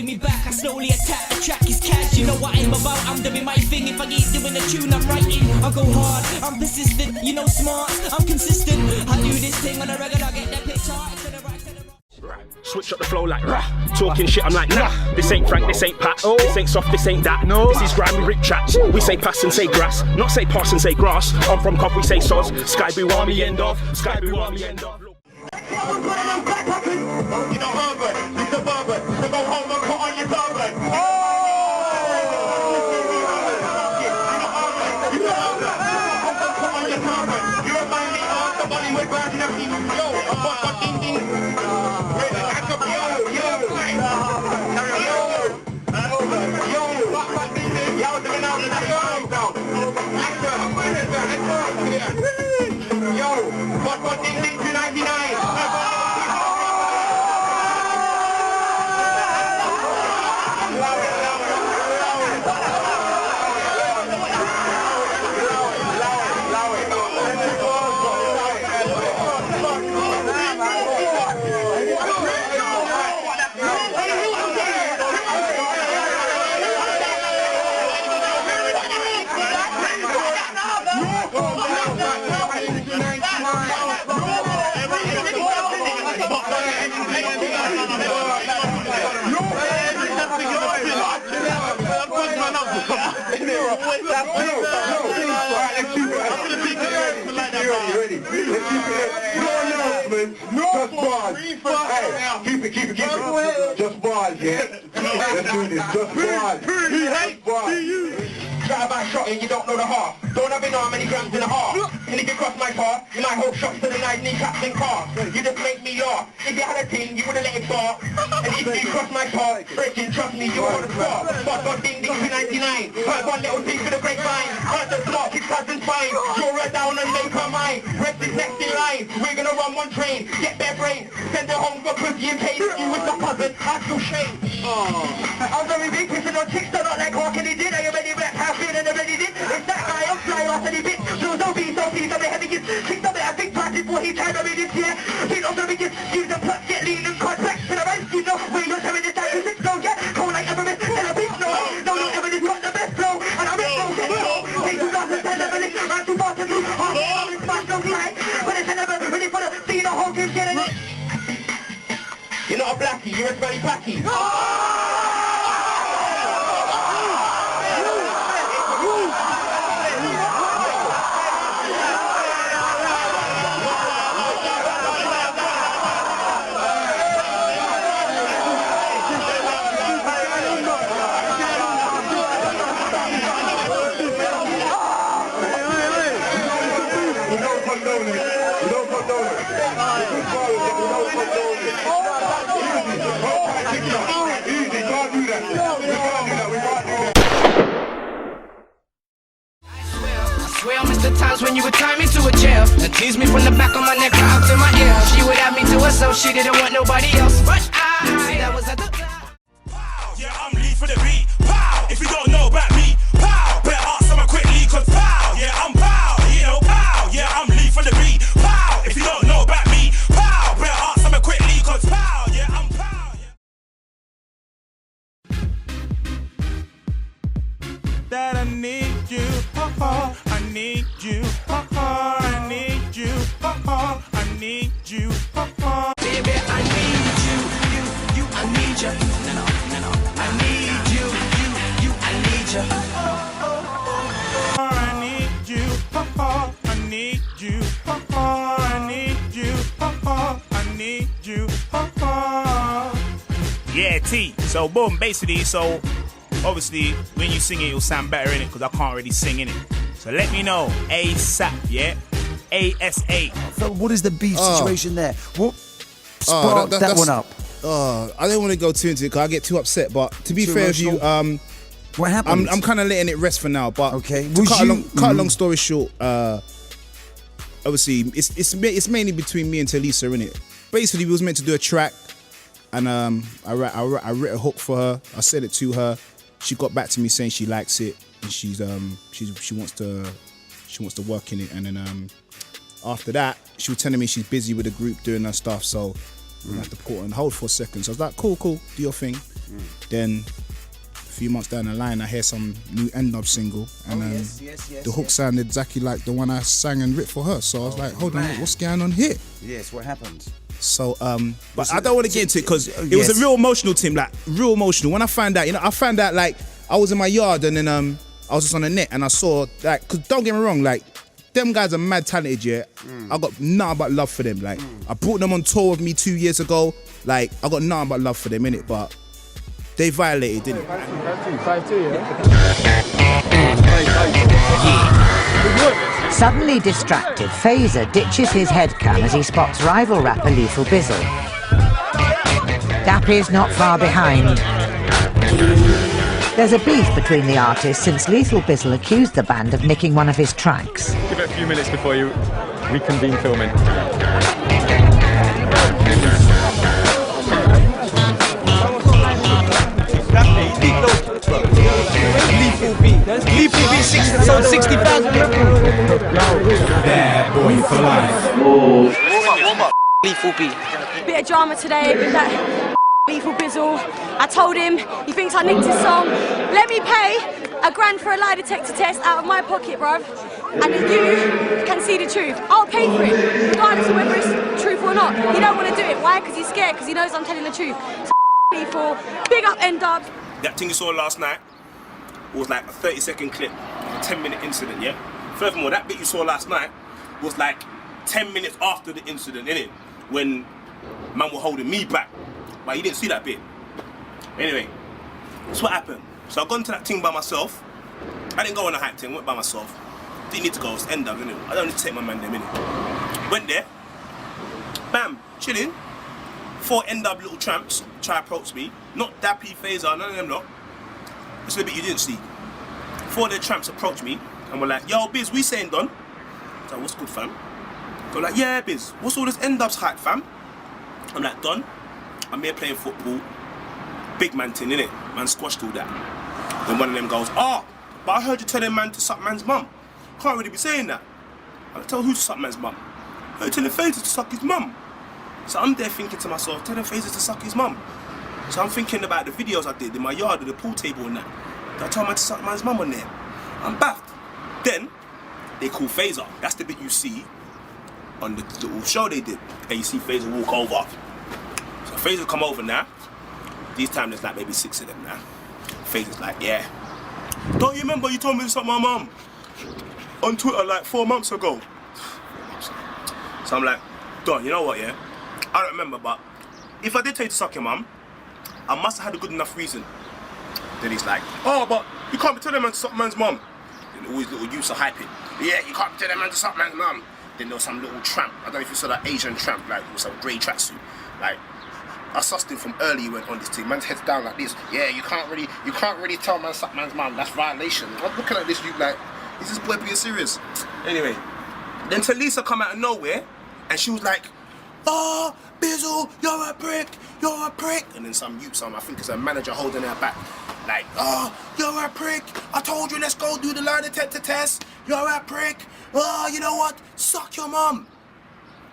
holding me back. I slowly attack, the track is cash. You know what I'm about, I'm doing my thing. If I keep doing the tune I'm writing, I go hard, I'm persistent. You know smart, I'm consistent. I do this thing on a regular, get that picture. Switch up the flow like rah. Talking shit, I'm like nah. This ain't Frank, this ain't Pat. This ain't soft, this ain't that. No. This is Grime, we rip chats. We say pass and say grass, not say pass and say grass. I'm from Cop, we say soz. Sky be warm, me end off. Sky be warm, me end off. You know urban, you suburban, so go home and put on your turban. You remind me of somebody with bad enough. Yo, I'm fucking ding ding. Keep it. Just bars, yeah. Let's do this. Just bars. Try about shotting, you don't know the heart. Don't have enough many grams in the heart. And if you cross my path, you might hold shots to the night kneecaps and car. You just make me laugh. If you had a thing, you would've let it fall. And if you cross my path, breaking, trust me, you're on the spot. Spot got ding ding 299. Heard one little thing for the grapevine. Heard the smart, his cousin's fine. Draw her down and make her mine. Rest is next in line. We're gonna run one train, get their brain. Send her home for pussy and case. You with my cousin, I feel shame. I'm very big, pissing on chicks, they're not like what can he did. I already black, half in and already did. It's that guy, I'm fly off and he bit. So please, I'm the heaviest. Kicked up there, I think twice before he tried to be this year. Feet off the biggest, use the plot, get lean and contract. To the rest, you know, where you're telling this time, it's no, yeah. Cold like Everest, tell a beat, no, Everest got the best flow. And I'm in no flow. Take 2010 level, round 2002. I'm in smash, no fly. But it's never ready for the scene, the whole team getting it. You're not a blackie, you're a smelly packy. Times when you would tie me to a jail and tease me from the back of my neck right up to my ear. She would have me to herself, she didn't want nobody else. But that was at the pow, yeah, I'm lead for the beat. Pow, if you don't know about me, pow, better ask someone quickly, cause pow, yeah, I'm pow, you know, pow, yeah, I'm lead for the beat. Pow, if you don't know about me, pow, better ask someone quickly, cause pow, yeah, I'm pow, yeah. That I need you, I need you, I need you, I need you, baby, I need you, I need you, no, I need you, I need you, I need you, I need you, I need you, I need you, Yeah, T. So boom, basically, so obviously when you sing it, it'll sound better in it because I can't really sing in it. So let me know, ASAP, yeah, ASA. So what is the beef situation there? What sparked that one up? I don't want to go too into it because I get too upset. But to be fair with you, what happened? I'm kind of letting it rest for now. But okay, to cut a long story short, obviously it's mainly between me and Talisa, innit? Basically, we was meant to do a track, and I wrote a hook for her. I said it to her. She got back to me saying she likes it and she wants to work in it. And then after that, she was telling me she's busy with the group doing her stuff. So I had to put on hold for a second. So I was like, cool, do your thing. Then a few months down the line, I hear some new n-dubz single, and the hook sounded exactly like the one I sang and writ for her. So I was like, hold on, what's going on here? Yes, what happened? So, but I don't want to get into it because it was a real emotional thing, like real emotional. When I found out, I found out like I was in my yard and then I was just on the net and I saw like, cause don't get me wrong, like them guys are mad talented, yeah. I got nothing but love for them. Like I brought them on tour with me 2 years ago. Like I got nothing but love for them, innit? But they violated, didn't it? 5-2, yeah. Suddenly distracted, Phaser ditches his headcam as he spots rival rapper Lethal Bizzle. Dappy's not far behind. There's a beef between the artists since Lethal Bizzle accused the band of nicking one of his tracks. Give it a few minutes before you reconvene filming. Lethal beat 60,000. Bad boy for life. Warm up. Lethal beat. Bit of drama today with that Lethal Bizzle. I told him he thinks I nicked his song. Let me pay £1,000 for a lie detector test out of my pocket, bruv. And you can see the truth. I'll pay for it, regardless of whether it's truth or not. He don't want to do it. Why? Because he's scared, because he knows I'm telling the truth. So Lethal, big up n-dubz. That thing you saw last night was like a 30-second clip, a 10-minute incident, yeah? Furthermore, that bit you saw last night was like 10 minutes after the incident, innit? When man were holding me back. But you didn't see that bit. Anyway, that's what happened. So I gone to that thing by myself. I didn't go on a hype thing, went by myself. Didn't need to go, it's n-dubz, innit? I don't need to take my man there, innit? Went there, bam, chilling. 4 n-dubz little tramps try to approach me. Not Dappy, Phaser, none of them lot. That's the bit you didn't see. 4 of their tramps approached me and were like, yo, Biz, we saying done? So what's good, fam? They're like, yeah, Biz, what's all this n-dubz hype, fam? I'm like, done. I'm here playing football. Big man thing, innit? Man squashed all that. Then one of them goes, but I heard you telling man to suck man's mum. Can't really be saying that. I tell who to suck man's mum? I heard telling Phaser to suck his mum. So I'm there thinking to myself, telling Phaser to suck his mum. So I'm thinking about the videos I did in my yard with the pool table and that. I told man to suck man's mum on there. I'm baffed. Then they call Phaser. That's the bit you see on the little show they did. And you see Phaser walk over. So Phaser come over now. These times there's like maybe 6 of them now. Phaser's like, yeah. Don't you remember you told me to suck my mum on Twitter like 4 months ago? So I'm like, Don, you know what, yeah? I don't remember, but if I did tell you to suck your mum, I must have had a good enough reason. Then he's like, but you can't be telling man to suck man's mum. Then always little youths are hyping. Yeah, you can't be telling man to suck man's mum. Then there was some little tramp. I don't know if you saw that Asian tramp, like with some grey tracksuit. Like, I sussed him from early he went on this thing. Man's head's down like this. Yeah, you can't really tell man to suck man's mum. That's violation. I'm looking at this, you like, is this boy being serious? Anyway, then Talisa come out of nowhere, and she was like, Bizzle, you're a prick. And then some I think it's a manager holding her back. Like, you're a prick. I told you, let's go do the lie detector test. You're a prick. You know what? Suck your mum.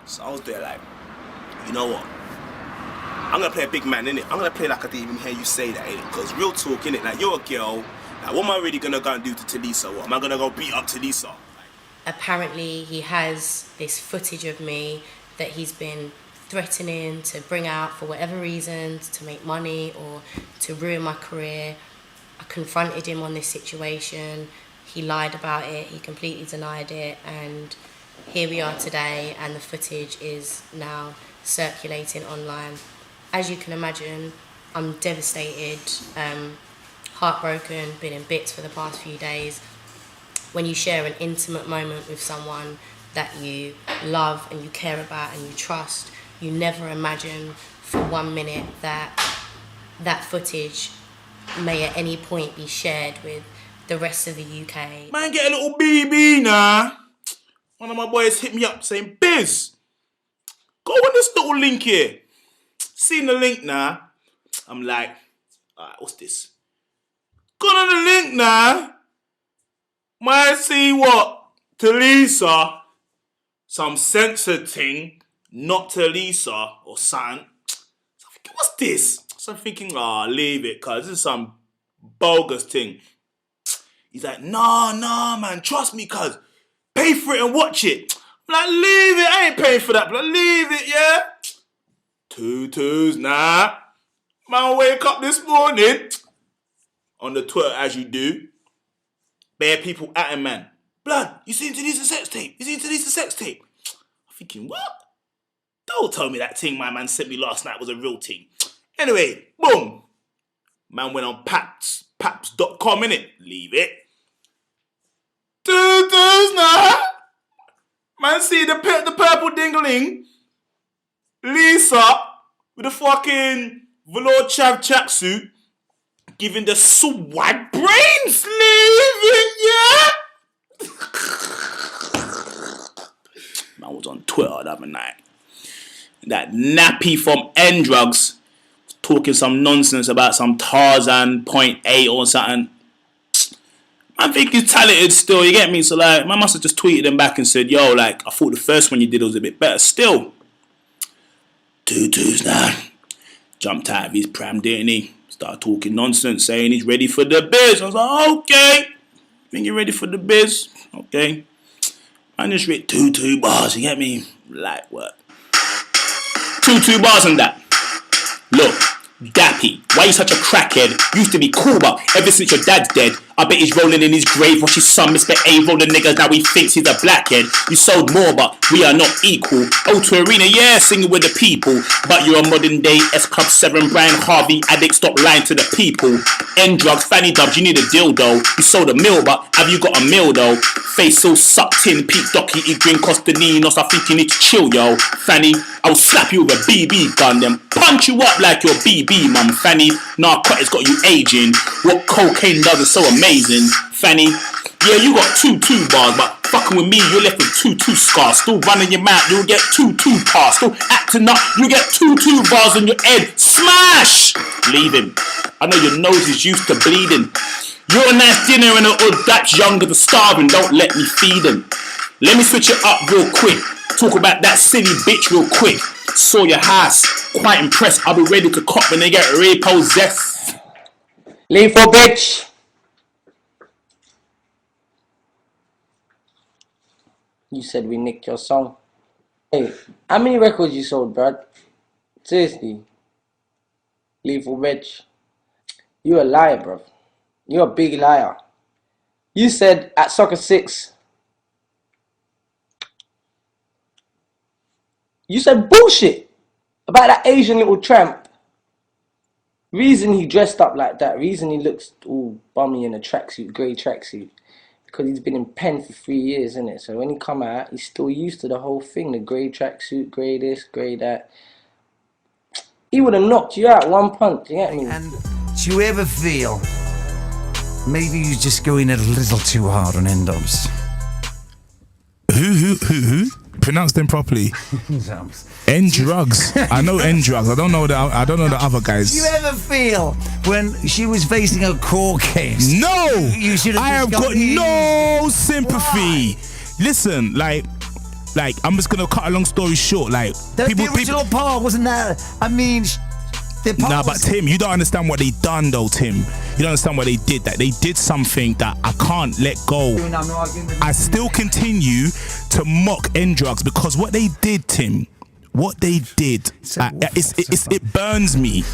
So I was there like, you know what? I'm gonna play a big man, innit? I'm gonna play like I didn't even hear you say that, innit? Because real talk, innit? Like, you're a girl. Like, what am I really gonna go and do to Talisa? What? Am I gonna go beat up Talisa? Apparently, he has this footage of me that he's been threatening to bring out for whatever reasons, to make money or to ruin my career. I confronted him on this situation. He lied about it, he completely denied it, and here we are today, and the footage is now circulating online. As you can imagine, I'm devastated, heartbroken, been in bits for the past few days. When you share an intimate moment with someone that you love and you care about and you trust, you never imagine for 1 minute that that footage may at any point be shared with the rest of the UK. Man, get a little BB now. One of my boys hit me up saying, Biz, go on this little link here. Seen the link now. I'm like, alright, what's this? Go on the link now. Might see what? Talisa, some censored thing, not Talisa or something. what's this? So I'm thinking, leave it, cuz this is some bogus thing. He's like, nah, man, trust me, cuz. Pay for it and watch it. I'm like, leave it, I ain't paying for that, but leave it, yeah? Tutus, nah. Man, wake up this morning on the Twitter as you do. Bare people at him, man. Blood, you seen Tanisha's sex tape? You seen Tanisha's sex tape? I'm thinking, what? Don't tell me that thing my man sent me last night was a real thing. Anyway, boom. Man went on paps.com, innit? Leave it. Tutus, nah. Man, see the purple dingling. Lisa with the fucking velour tracksuit giving the swag brains. Leave it, yeah? Man was on Twitter the other night. That nappy from n-dubz talking some nonsense about some Tarzan 0.8 or something. I think he's talented still, you get me? So like, man must have just tweeted him back and said, yo, like, I thought the first one you did was a bit better. Still, Tutus now jumped out of his pram, didn't he? Started talking nonsense, saying he's ready for the biz. I was like, okay, think you're ready for the biz? Okay. I just read 2 bars, you get me? Light work. 2 bars on that. Look, Dappy, why you such a crackhead? Used to be cool, but ever since your dad's dead, I bet he's rolling in his grave. Watch his son, Mr. A, rolling niggas, now he thinks he's a blackhead. You sold more, but we are not equal. O2 Arena, yeah, singing with the people. But you're a modern day S Club 7, Brian Harvey addict, stop lying to the people. n-dubz, fanny dubs, you need a dildo. You sold a meal, but have you got a meal though? Face so sucked in, Pete Docky, eat green Costaninos. I think you need to chill, yo. Fanny, I'll slap you with a BB gun, then punch you up like your BB, mum. Fanny, narcotics got you aging. What cocaine does is so amazing. Fanny, yeah, you got 2 bars, but fucking with me, you're left with 2 scars. Still running your mouth, you'll get 2 pass. Still acting up, you get 2 bars on your head. Smash! Leave him. I know your nose is used to bleeding. You're a nice dinner and a hood that's younger than starving. Don't let me feed him. Let me switch it up real quick. Talk about that silly bitch real quick. Saw your house, quite impressed. I'll be ready to cop when they get repossessed. Lethal bitch. You said we nicked your song. Hey, how many records you sold, bruh? Seriously. Lethal bitch. You a liar, bruv. You're a big liar. You said at Soccer 6. You said bullshit about that Asian little tramp. Reason he dressed up like that, reason he looks all bummy in a tracksuit, grey tracksuit, because he's been in pen for 3 years, innit? So when he come out, he's still used to the whole thing, the grey tracksuit, grey this, grey that. He would have knocked you out one punch, you get me? And do you ever feel maybe you're just going a little too hard on n-dubz? Who? Pronounce them properly. n-dubz. I know n-dubz. I don't know the other guys. Do you ever feel when she was facing a court case? No, you should have. I have got no sympathy. Why? Listen, like I'm just gonna cut a long story short. Like the original part wasn't that. I mean. Nah, but Tim, you don't understand what they done though, Tim. You don't understand what they did. That they did something that I can't let go. I still continue to mock n-dubz because what they did, Tim, what they did, it burns me.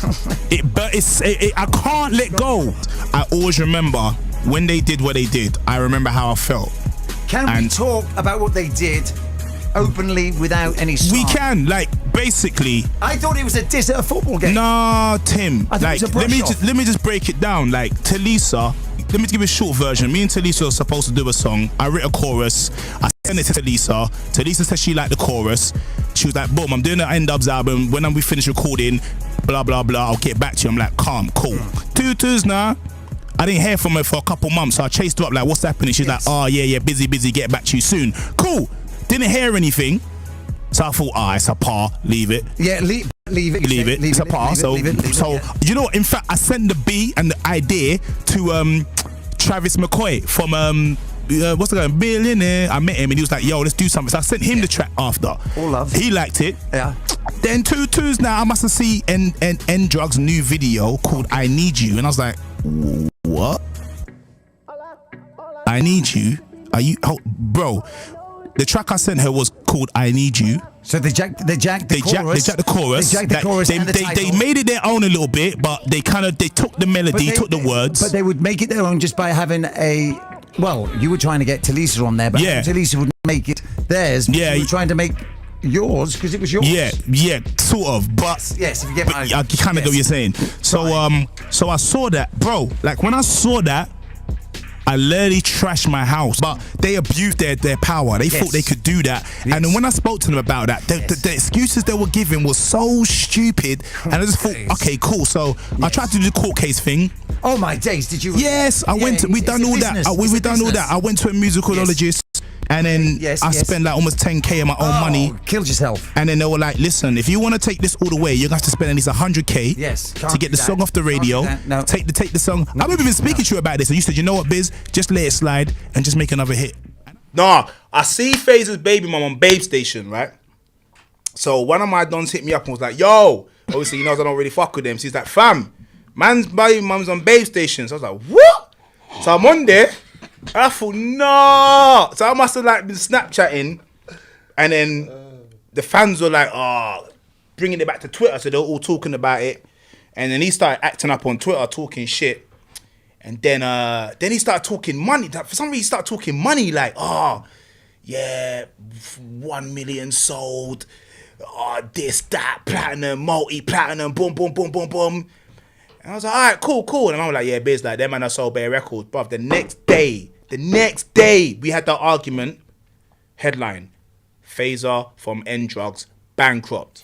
I can't let go. I always remember when they did what they did. I remember how I felt. Can we talk about what they did openly without any song? We can, like, basically. I thought it was a diss at a football game. Nah, Tim. Like, let me just break it down. Like, Talisa, let me give you a short version. Me and Talisa were supposed to do a song. I wrote a chorus. I sent it to Talisa. Talisa said she liked the chorus. She was like, boom, I'm doing the n-dubz album. When we finish recording, blah, blah, blah, I'll get back to you. I'm like, calm, cool. 2 now. I didn't hear from her for a couple months, so I chased her up like, what's happening? She's like, oh, yeah, busy, get back to you soon. Cool. Didn't hear anything, so I thought, it's a par, leave it. Yeah, leave it. It's a par. So you know what? In fact, I sent the beat and the idea to Travis McCoy from what's the guy? Billionaire. I met him and he was like, yo, let's do something. So I sent him the track after. All love. He liked it. Yeah. Then 2-2's now, I must have seen n-dubz new video called I Need You. And I was like, what? I Need You? Are you, bro, the track I sent her was called I Need You. So they jacked the chorus. They made it their own a little bit, but they took the melody, took the words. But they would make it their own just by having a, well, you were trying to get Talisa on there, but Talisa would make it theirs. Yeah. You were trying to make yours because it was yours. Yeah, sort of. But yes, if you get my, I kind of know what you're saying. So so I saw that, bro. Like when I saw that, I literally trashed my house. But they abused their power. They thought they could do that. And then when I spoke to them about that, the excuses they were giving was so stupid. And I just thought, okay, cool. So I tried to do the court case thing. Oh my days, did you? Yes, we done all that. We done all that. I went to a musicologist. And then I spent like almost 10k of my own money. Killed yourself. And then they were like, listen, if you want to take this all the way, you're going to have to spend at least 100k to get the song off the radio. No. Take the song. I remember even speaking to you about this. And you said, you know what, Biz? Just let it slide and just make another hit. Nah, I see FaZe's baby mum on Babe Station, right? So one of my dons hit me up and was like, yo, obviously he knows I don't really fuck with them. So he's like, fam, man's baby mum's on Babe Station. So I was like, what? So I'm on there. I thought, no. So I must have like been Snapchatting, and then the fans were like, bringing it back to Twitter. So they were all talking about it, and then he started acting up on Twitter, talking shit, and then he started talking money. For some reason, he started talking money, like, 1 million sold, this, that, platinum, multi-platinum, boom, boom, boom, boom, boom. And I was like, all right, cool. And I was like, yeah, Biz, like, them man, I sold bare records. But the next day, we had that argument. Headline, Phaser from n-dubz, bankrupt.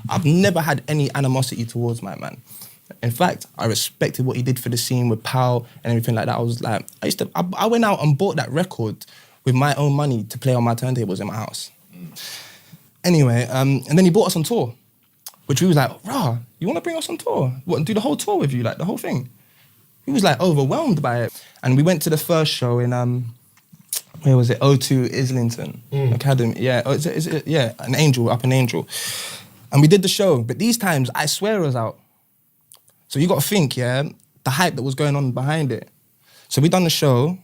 I've never had any animosity towards my man. In fact, I respected what he did for the scene with Pow and everything like that. I was like, I went out and bought that record with my own money to play on my turntables in my house. Anyway, and then he brought us on tour. Which we was like, rah, you want to bring us on tour? What, and do the whole tour with you, like the whole thing? He was like overwhelmed by it. And we went to the first show in, where was it? O2 Islington Academy. Yeah, an Angel, up in Angel. And we did the show, but these times, I swear it was out. So you got to think, the hype that was going on behind it. So we done the show,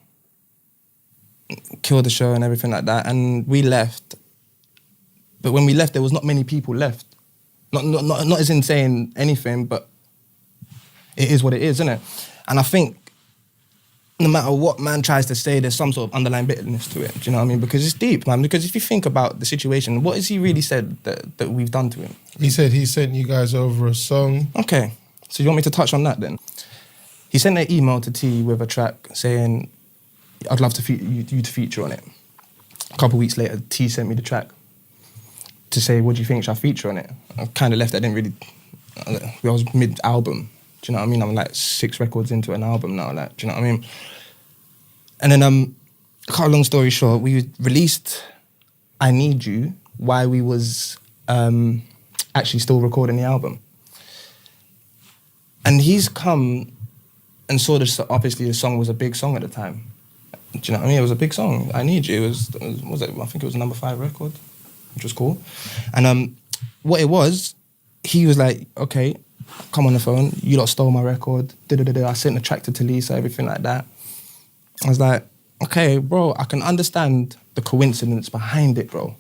killed the show and everything like that, and we left. But when we left, there was not many people left. Not as in saying anything, but it is what it is, isn't it? And I think no matter what man tries to say, there's some sort of underlying bitterness to it. Do you know what I mean? Because it's deep, man. Because if you think about the situation, what has he really said that we've done to him? He said he sent you guys over a song. Okay, so you want me to touch on that then? He sent an email to T with a track saying, I'd love to you to feature on it. A couple of weeks later, T sent me the track to say, what do you think, should I feature on it? I kind of left, I was mid-album. Do you know what I mean? I'm like 6 records into an album now, like, do you know what I mean? And then, cut a long story short, we released I Need You while we was actually still recording the album. And he's come and saw this, obviously the song was a big song at the time. Do you know what I mean? It was a big song. I Need You, I think it was a number 5 record, which was cool. And what it was, he was like, okay, come on the phone, you lot stole my record, I sent the track to Talisa, everything like that. I was like, okay, bro, I can understand the coincidence behind it, bro.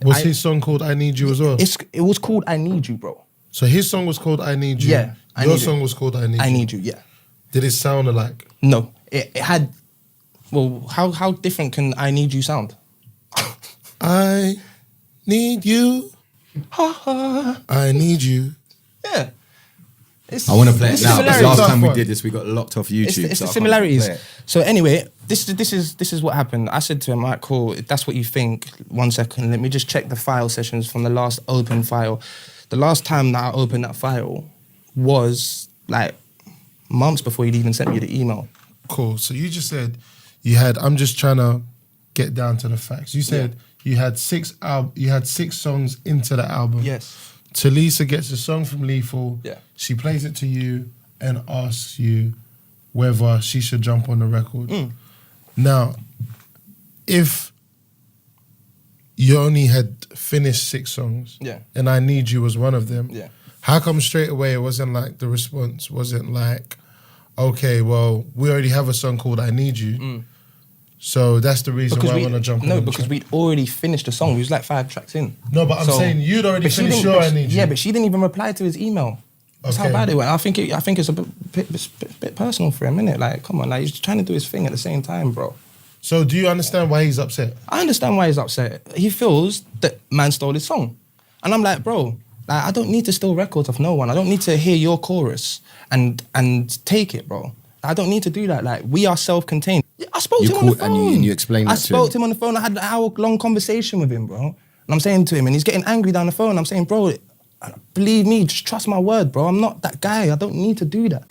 Was his song called I Need You as well? It was called I Need You, bro. So his song was called I Need You? Yeah. Your song was called I Need You? I Need You, yeah. Did it sound alike? No. It had, well, how different can I Need You sound? I need you. I need you. Yeah. I want to play it now, because last time we did this, we got locked off YouTube. It's the similarities. So anyway, this is what happened. I said to him, all right, cool, if that's what you think, 1 second, let me just check the file sessions from the last open file. The last time that I opened that file was like months before he'd even sent me the email. Cool, so you just said you had, I'm just trying to get down to the facts. You said you had 6 songs into the album. Yes. Talisa gets a song from Lethal. Yeah. She plays it to you and asks you whether she should jump on the record. Now, if you only had finished 6 songs. Yeah. And I Need You was one of them. Yeah. How come straight away it wasn't like the response wasn't like, okay, well, we already have a song called I Need You. So that's the reason why I want to jump on. No, because we'd already finished the song. We was like 5 tracks in. No, but I'm saying you'd already finished your I Need You. Yeah, but she didn't even reply to his email. That's how bad it went. I think it's a bit personal for him, innit? Like, come on, like, he's trying to do his thing at the same time, bro. So do you understand why he's upset? I understand why he's upset. He feels that man stole his song. And I'm like, bro, like, I don't need to steal records of no one. I don't need to hear your chorus and take it, bro. I don't need to do that. Like, we are self-contained. I spoke to him on the phone. And you explained that to him? I spoke to him on the phone. I had an hour-long conversation with him, bro. And I'm saying to him, and he's getting angry down the phone. I'm saying, bro, believe me, just trust my word, bro. I'm not that guy. I don't need to do that.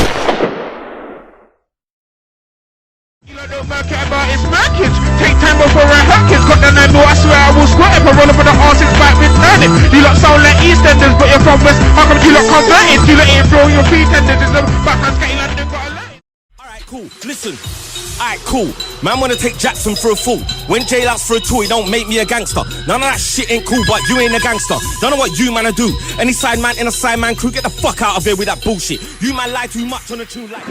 It's Merkins. Take time before I Herkins. Got the nano, I swear I will squat if I roll up with the arse, it's back with turning. You lot sound like EastEnders, but you're from West. How come you lot converted? You lot ain't throw your pretenders. There's a background skating like they've got a line. Alright, cool. Listen. Alright, cool. Man wanna take Jackson for a fool. When J Louts for a tour, he don't make me a gangster. None of that shit ain't cool, but you ain't a gangster. Don't know what you man do. Any side man in a side man crew, get the fuck out of here with that bullshit. You man lie too much on the tune like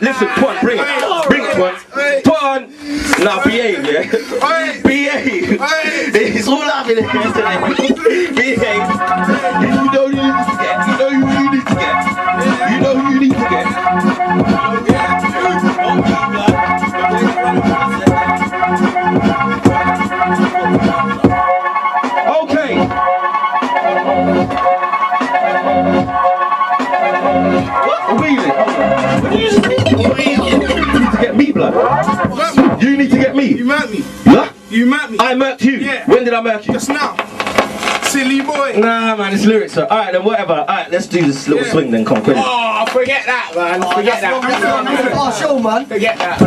listen, bring it, put on. Now behave, yeah. Behave. It's all up in here today. Behave. You know you need to get. You know who you need to get. You know who you need to get. Okay. You need to get me. You murked me. Huh? You murked me. I murked you? Yeah. When did I murk you? Just now. Silly boy. Nah, man, it's lyrics, sir. Alright, then whatever. Alright, let's do this little swing then, come quick. Oh, forget that, man. Forget that. Oh, show, man. Forget that.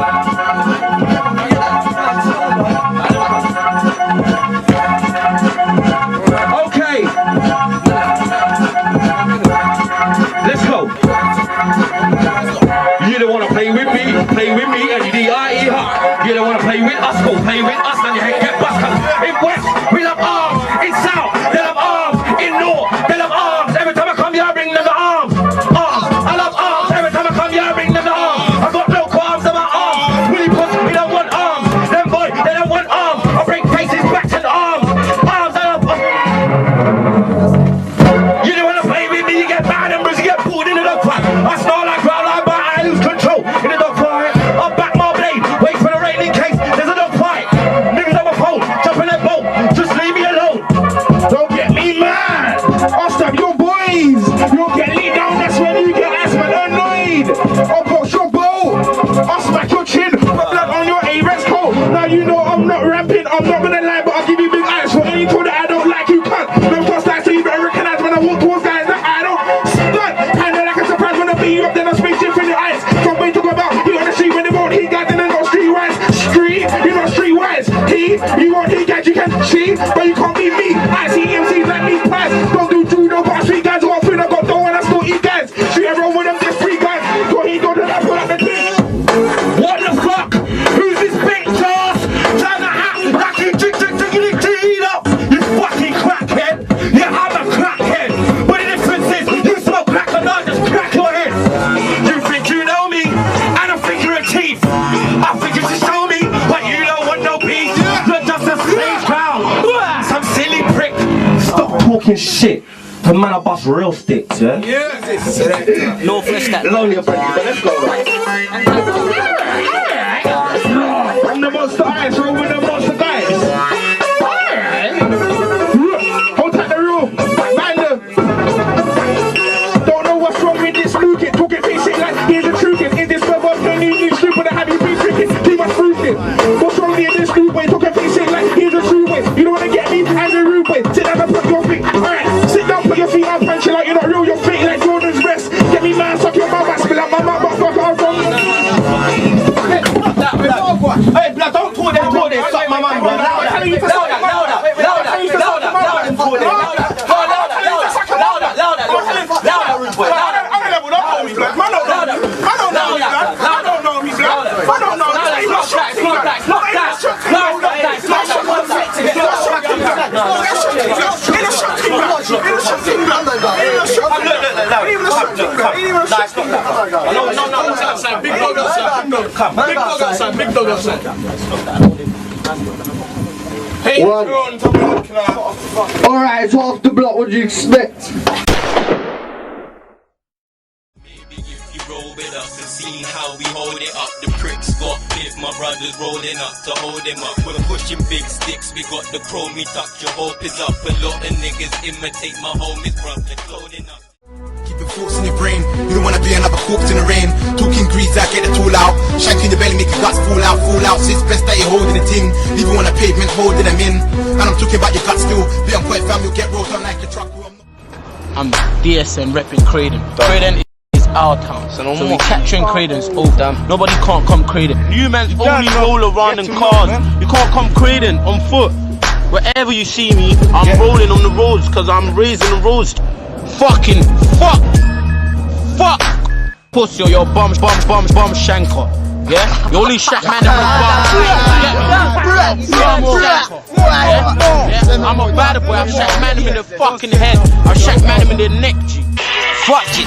Okay. Let's go. You don't wanna play with me, and you D-I-E hard. You don't wanna play with us, go play with us, and your head get bust. In West, we love arms. In South, they love arms. In North, they love arms. Every time I come here, I bring them the arms. Arms, I love arms. Every time I come here, I bring them the arms. I got no arms on my arms. Willie Puss, we don't want arms. Them boys, they don't want arms. I bring faces back to the arms. Arms, I love arms. You don't wanna play with me, you get mad and bruised, you get pulled into the fight. I snarl like growl like but I lose control in the dog fight. I back my blade, wait for the rain in case there's a dog fight. Niggas on my phone, jump in that boat, just leave me alone. Don't get me mad. I'll stab your boys. You'll get laid down, that's when you get ass man annoyed. I'll box your bow. I'll smack your chin. Put blood on your A-Rex coat. Now you know I'm not ramping. I'm not gonna lie, but I'll give you big eyes for any tool that I don't like. You can't. No cost that, so you better recognize when I walk towards guys that I don't stunt. Kinda like a surprise when I beat you up, then I speak shit in your eyes. Can't wait to go about. You on the street when they won't heat guys, then they got street wise. Street, you know street wise. You won't heat guys, you can see, but you can't be me. I see MCs like me pies. Don't do judo, but street guys who are free. I got dough and I still eat guys. Street everyone with them, just free guys. Go he go to that, pull out the thing. What the fuck? Who's this bitch ass? Turn the hat, like you drink it up. You fucking crackhead. Yeah, I'm a crackhead. But the difference is, you smoke crack and I just crack your head. You think you know me, and I think you're a chief. I think you should show me, but you don't want no peace. You're just a stage clown. Some silly prick. Stop talking shit. The man I bust real sticks, yeah? Yeah. Northwest that. Lonely friend, let's go. I'm the monster eyes, roll with the monster guys. Hold tight. my man, bro. Louder, rude boy. Big dog outside. Alright, it's off the block, what do you expect? See how we hold it up. The pricks got big, my brothers rolling up to hold him up. We're pushing big sticks, we got the chrome, tuck, your hope is up. A lot of niggas imitate my homies, bruv, they're clothing up. Keep your thoughts in your brain, you don't wanna be another corpse in the rain. Talking grease, I get the tool out. Shank in the belly, make your guts fall out. So it's best that you're holding the ting. Leave you on the pavement, holding them in. And I'm talking about your guts still. Be on point, fam, you'll get rolled on like a truck. I'm DSM repping Craden. Craden is our town, so we capturing Craden's all damn. Nobody can't come Craden. You man's only roll around in cars. You can't come Craden on foot. Wherever you see me, I'm rolling on the roads because I'm raising the roads. Fucking fuck, pussy, you're bum shanker. Yeah, you only shack man in the I'm a bad boy. I've shack man in the fucking head. I've shack man in the neck. G. Fuck it,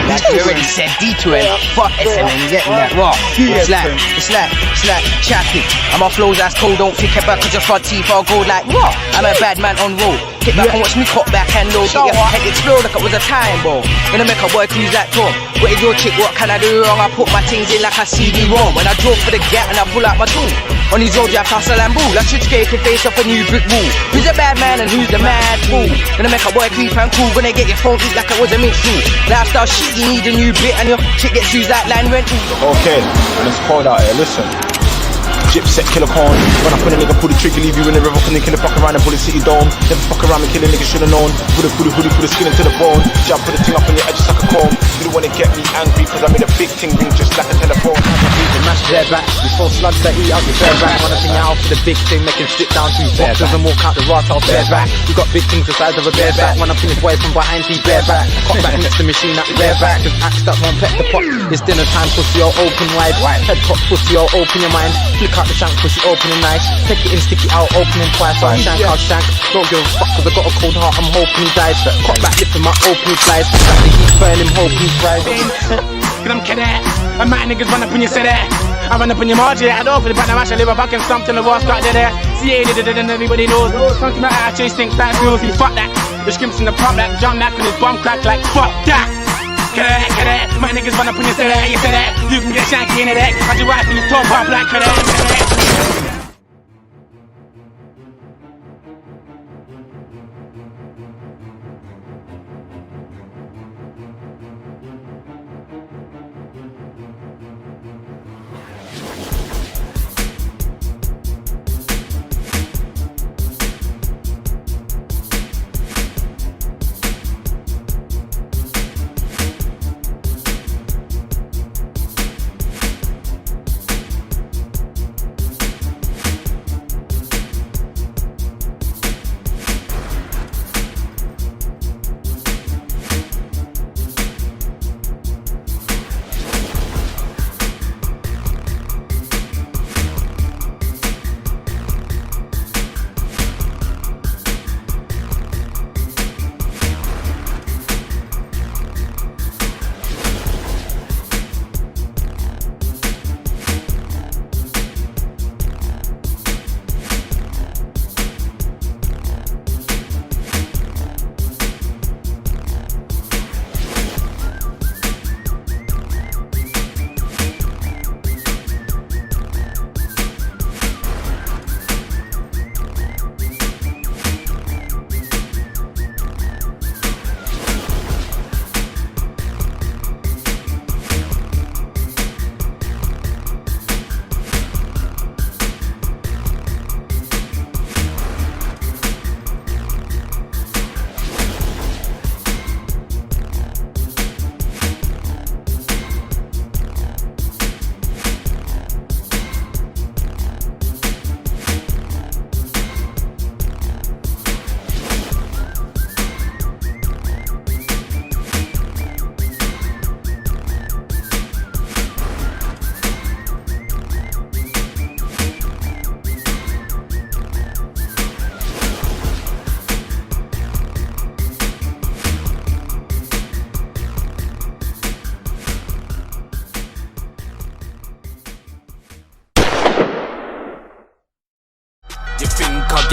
like you already said, D2N, fuck SM and you getting that raw. It's like chatting. And my flows ass cold, don't pick it back cause your front teeth all gold like what? I'm a bad man on road. Kick back and watch me cut back and load. Get your head explode like it was a time bomb. Gonna make a boy cruise like Tom. What is your chick, what can I do wrong? I put my things in like a CD-ROM. When I drove for the gap and I pull out my tool. On these roads you have to hustle and bull. I should scrape your face off a new brick wall. Who's a bad man and who's the mad fool? Gonna make a boy creep and cool. Gonna get your phone eat like it was a mixed fool. Lifestyle shit, you need a new bit and your chick gets used like land rent. Okay, and it's cold out here, listen. Gypset, killer corn. Run up on a nigga, pull the trigger, leave you in the river, kill the fuck around the bullet city dome. Never fuck around and kill a nigga, should've known. Put the skin into the bone. Jump, put the thing up on your edge just like a comb. You don't wanna get me angry, cause I made a big thing ring just like a telephone. Mash their back, before slugs that eat out your bare back. Wanna bring it out for the big thing, make him sit down to his boxers and walk out the rot off bare back. You got big things the size of a bare back. Wanna pin his boy from behind, he bare back. Cop back next to the machine, that bare back. Cause axe that won't pet the pot. It's dinner time, pussy all open wide. Head top, pussy all open your mind. Flick out the shank, pussy open and nice. Take it in, stick it out, opening twice. I'll shank. Don't give a fuck cause I got a cold heart, I'm hoping he dies. Cop back lifting my opening slides. Back the heat, burn him, hoping he fries. Cause I'm cadet. And my niggas run up in your city. I run up in your margin. I don't for the back, I live back and stomp till the wall start there. CA did it and everybody knows. Come to my eye, chase things back, filthy, fuck that. The scrimps in the pump that, jump that, cause his bum crack like fuck that. Cadet. My niggas run up in your city, you say that. You can get shanky in the deck. I just wife in your top pop like cadet.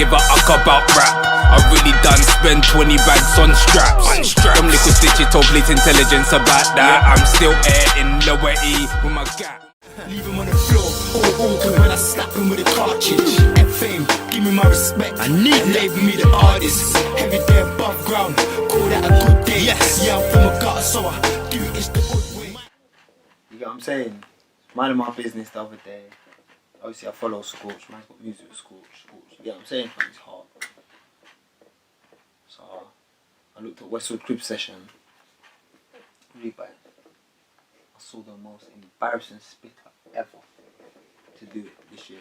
give a fuck about rap. I really done spend 20 bags on straps. Them liquid digital police intelligence about that. I'm still air in lower E with my gap. Leave him on the floor, all open when I slap him with a cartridge. F-Fame, give me my respect. I need label me the artist. Every day above ground, call that a good day. Yes, yeah, I'm from a gutter, so I do it the good way. You get what I'm saying? Minding my business the other day. Obviously, I follow Scorch. Man's got music with Scorch. You get what I'm saying? It's hard. So I looked at Westwood Crib Session. Really bad. I saw the most embarrassing spitter ever to do it this year.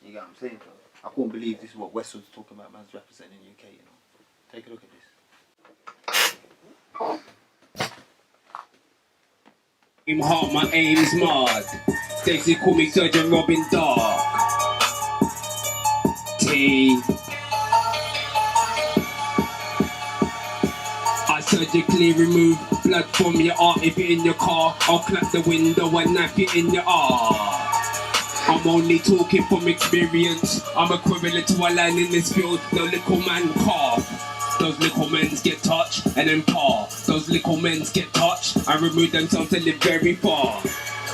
You get what I'm saying? I couldn't believe this is what Westwood's talking about. Man's representing the UK. You know. Take a look at this. I'm hot, my aim's marred. Stacey call me Surgeon Robin Dark. T. I surgically remove blood from your heart. If you're in your car, I'll clap the window and nap you in your arm. I'm only talking from experience. I'm equivalent to a line in this field. No little man cough. Those little men's get touched and then par. Those little men's get touched and remove themselves to live very far.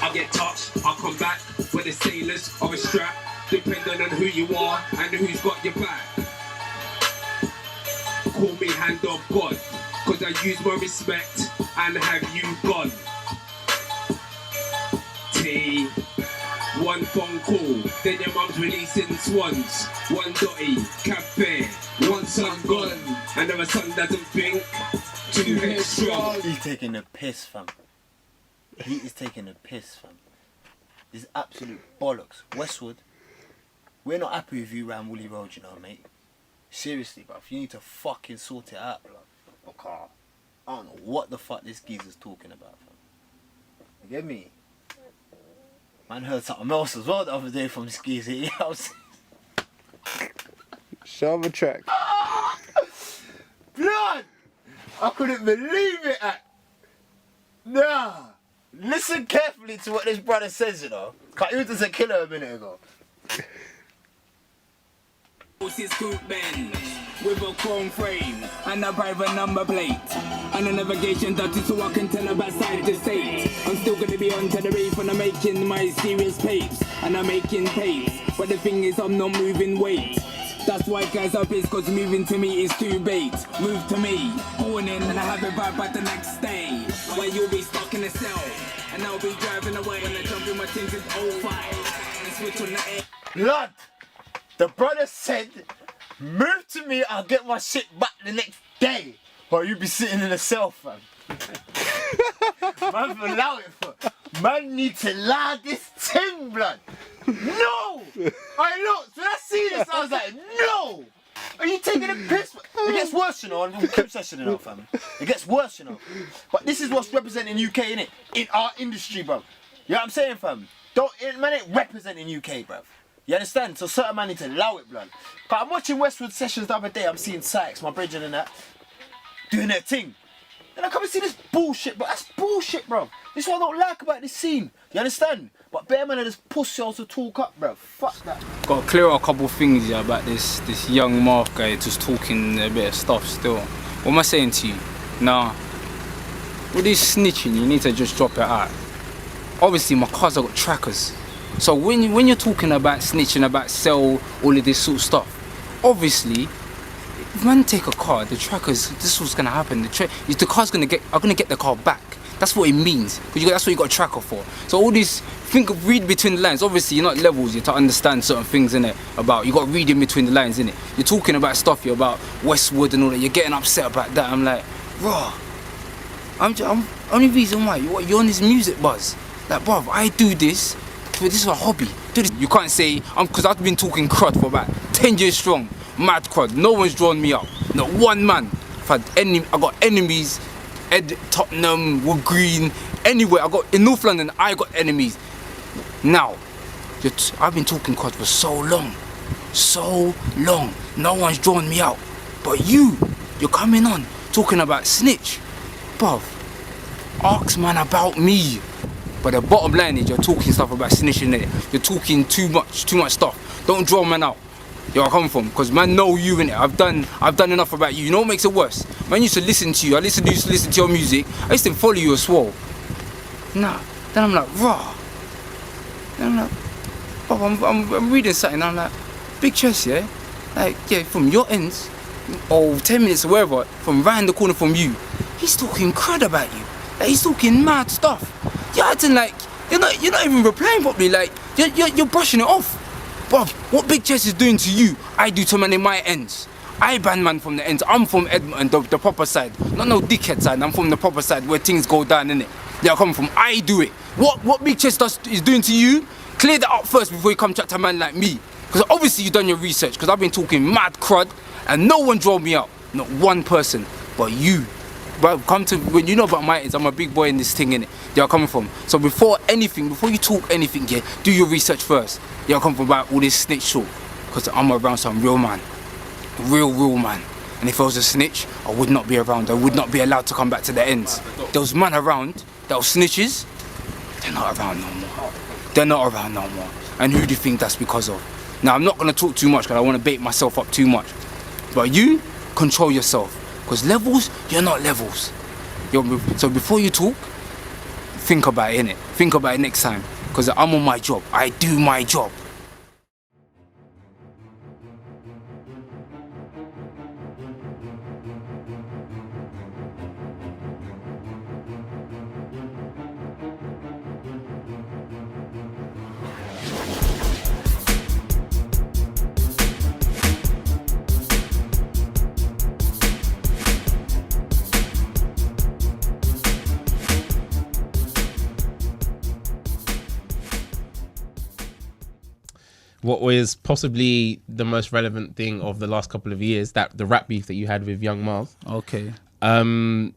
I get touched, I'll come back with the sailors or a strap, depending on who you are and who's got your back. Call me hand of God, cause I use my respect and have you gone. T. One phone call, then your mum's releasing swans. One dotty, cafe, one son gone, and then a son doesn't think. Too headstrong. He's taking a piss, fam. He is taking a piss, fam. This is absolute bollocks. Westwood, we're not happy with you around Woolly Road, you know, mate. Seriously, bruv, you need to fucking sort it out, bruv. Okay. I don't know what the fuck this geezer's talking about, fam. You get me? Man heard something else as well the other day from Skeezy. You know what I'm saying? Show him a track. Blood! I couldn't believe it. Nah. Listen carefully to what this brother says, you know. Cause he was just a killer a minute ago. His coupe Benz with a chrome frame and a private number plate and a navigation dotted so I can tell about side to state. I'm still gonna be on to the rave when I'm making my serious papes and I'm making pace. But the thing is I'm not moving weight. That's why guys are pissed cause moving to me is too bait. Move to me, born in and I have it back by the next day. Where you'll be stuck in a cell and I'll be driving away when I jump in my tinted 05 and switch on the air. Blood! The brother said, move to me, I'll get my shit back the next day. Or you be sitting in a cell, fam. Man, allow it for. Man need to allow this thing, blood. No! I looked, when I see this, I was like, no! Are you taking a piss? It gets worse, you know, on the Crib Session, you know, fam. It gets worse, you know. But this is what's representing UK, innit? In our industry, bro. You know what I'm saying, fam? Man ain't representing UK, bruv. You understand? So certain man need to allow it, blood. But I'm watching Westwood Sessions the other day. I'm seeing Sykes, my brethren and that, doing their thing. And I come and see this bullshit, bro. That's bullshit, bro. This is what I don't like about this scene. You understand? But bear man are just pussy also talk up, bro. Fuck that. Got to clear up a couple of things here about this young Mark guy just talking a bit of stuff still. What am I saying to you? Nah. With this snitching, you need to just drop it out. Obviously, my cars have got trackers. So when you're talking about snitching, about sell, all of this sort of stuff, obviously, if man take a car, the trackers, this is what's gonna happen. The car's gonna get the car back. That's what it means. Because that's what you got a tracker for. So all this, read between the lines. Obviously, you're not levels. You have to understand certain things in it. About you got to read in between the lines in it. You're talking about stuff here about Westwood and all that. You're getting upset about that. I'm like, bro, only reason why you're on this music buzz. Like, bro, I do this. This is a hobby. You can't say, because I've been talking crud for about 10 years strong. Mad crud. No one's drawn me up. Not one man. I got enemies. Tottenham, Wood Green, anywhere. In North London, I got enemies. Now, I've been talking crud for so long. So long. No one's drawn me out. But you're coming on, talking about snitch. Bruv, ask man about me. But the bottom line is you're talking stuff about snitching it. You're talking too much stuff. Don't draw man out. Yo, I come from, because man know you innit. I've done enough about you. You know what makes it worse? Man used to listen to you. I used to listen to your music. I used to follow you as well. Nah. Then I'm like, raw. Then I'm like, Bob, I'm reading something. I'm like, big chest, yeah? Like, yeah, from your ends, or 10 minutes or wherever, from round the corner from you, he's talking crud about you. Like, he's talking mad stuff. You're acting like, you're not even replying properly. Like, you're brushing it off. Bob, what Big Chest is doing to you, I do to man in my ends. I ban man from the ends. I'm from Edmonton, the proper side. Not no dickhead side. I'm from the proper side where things go down, innit? They are coming from. I do it. What Big Chest is doing to you, clear that up first before you come chat to a man like me. Because obviously you done your research. Because I've been talking mad crud and no one drove me out. Not one person. But you. But when you know about my ends, I'm a big boy in this thing, innit? They are coming from. So before you talk anything, yeah, do your research first. They are coming from about all this snitch shit. Because I'm around some real man. Real man. And if I was a snitch, I would not be around. I would not be allowed to come back to the ends. Those men around, those snitches, they're not around no more. They're not around no more. And who do you think that's because of? Now, I'm not going to talk too much because I want to bait myself up too much. But you, control yourself. Because levels, you're not levels. So before you talk, think about it, innit? Think about it next time. Because I'm on my job. I do my job. What was possibly the most relevant thing of the last couple of years, that the rap beef that you had with Young Marv. Okay. Why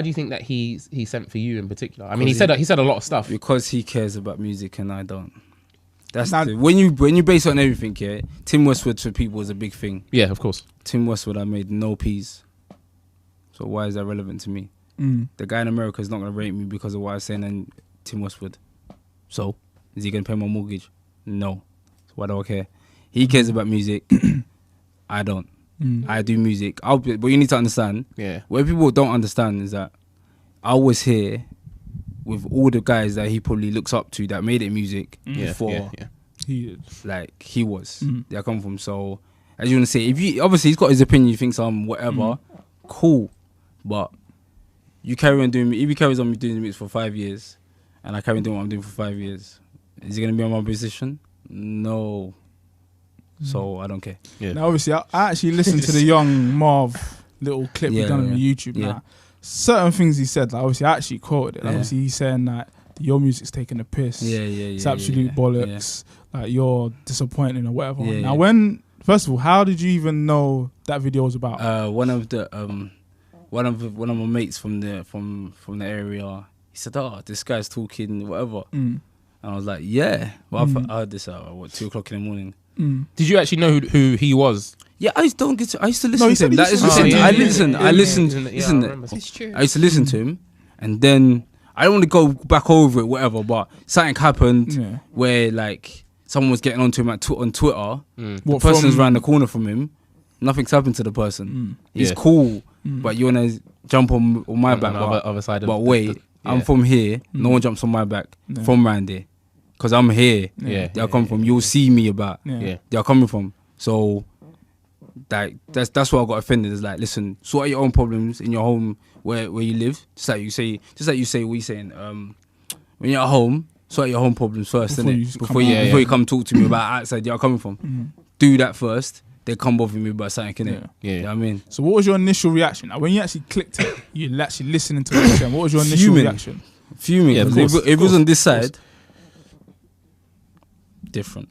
do you think that he sent for you in particular? I mean, he said a lot of stuff. Because he cares about music and I don't. That's when you base it on everything, yeah. Tim Westwood for people is a big thing. Yeah, of course. Tim Westwood, I made no peas. So why is that relevant to me? The guy in America is not gonna rate me because of what I was saying and Tim Westwood. So is he gonna pay my mortgage? No. So why do I care? He cares about music. I don't. I do music. But you need to understand. Yeah. What people don't understand is that I was here with all the guys that he probably looks up to that made it music before. Yeah. He was. They come from. So as you want to say, obviously he's got his opinion. He thinks I'm whatever. Cool, but you carry on doing. If he carries on doing mix for 5 years, and I carry on doing what I'm doing for 5 years, is he gonna be on my position? No. So I don't care. Yeah. Now obviously I actually listened to the Young Marv little clip he done on YouTube. Yeah. Now, certain things he said, like obviously I actually quoted it. Like, Yeah. obviously he's saying that your music's taking the piss. It's absolute bollocks. Like you're disappointing or whatever. Yeah, now yeah. first of all, how did you even know that video was about? One of my mates from the area, he said, "Oh, this guy's talking whatever," and I was like, "Yeah." Well, I heard this at 2 o'clock in the morning. Did you actually know who he was? Yeah, I used to listen to him. I listened. It's true. I used to listen to him, and then I don't want to go back over it, whatever. But something happened where like someone was getting onto him on Twitter. The person's around the corner from him. Nothing's happened to the person. He's cool, but you wanna jump on my back. Other side of but wait, I'm from here. No one jumps on my back from around there. Because I'm here. They are coming from. You'll see me about. They are coming from. So like that's why I got offended. It's like, listen, sort out your own problems in your home where you live. Just like you say what you're saying. When you're at home, sort out your home problems first, before you come talk to me about outside you're coming from. Do that first. They come bother me about something, innit? You know what I mean? So what was your initial reaction? Now, when you actually clicked it, you actually listening to it, what was your initial reaction? Fuming. Yeah, If it was on this side, different.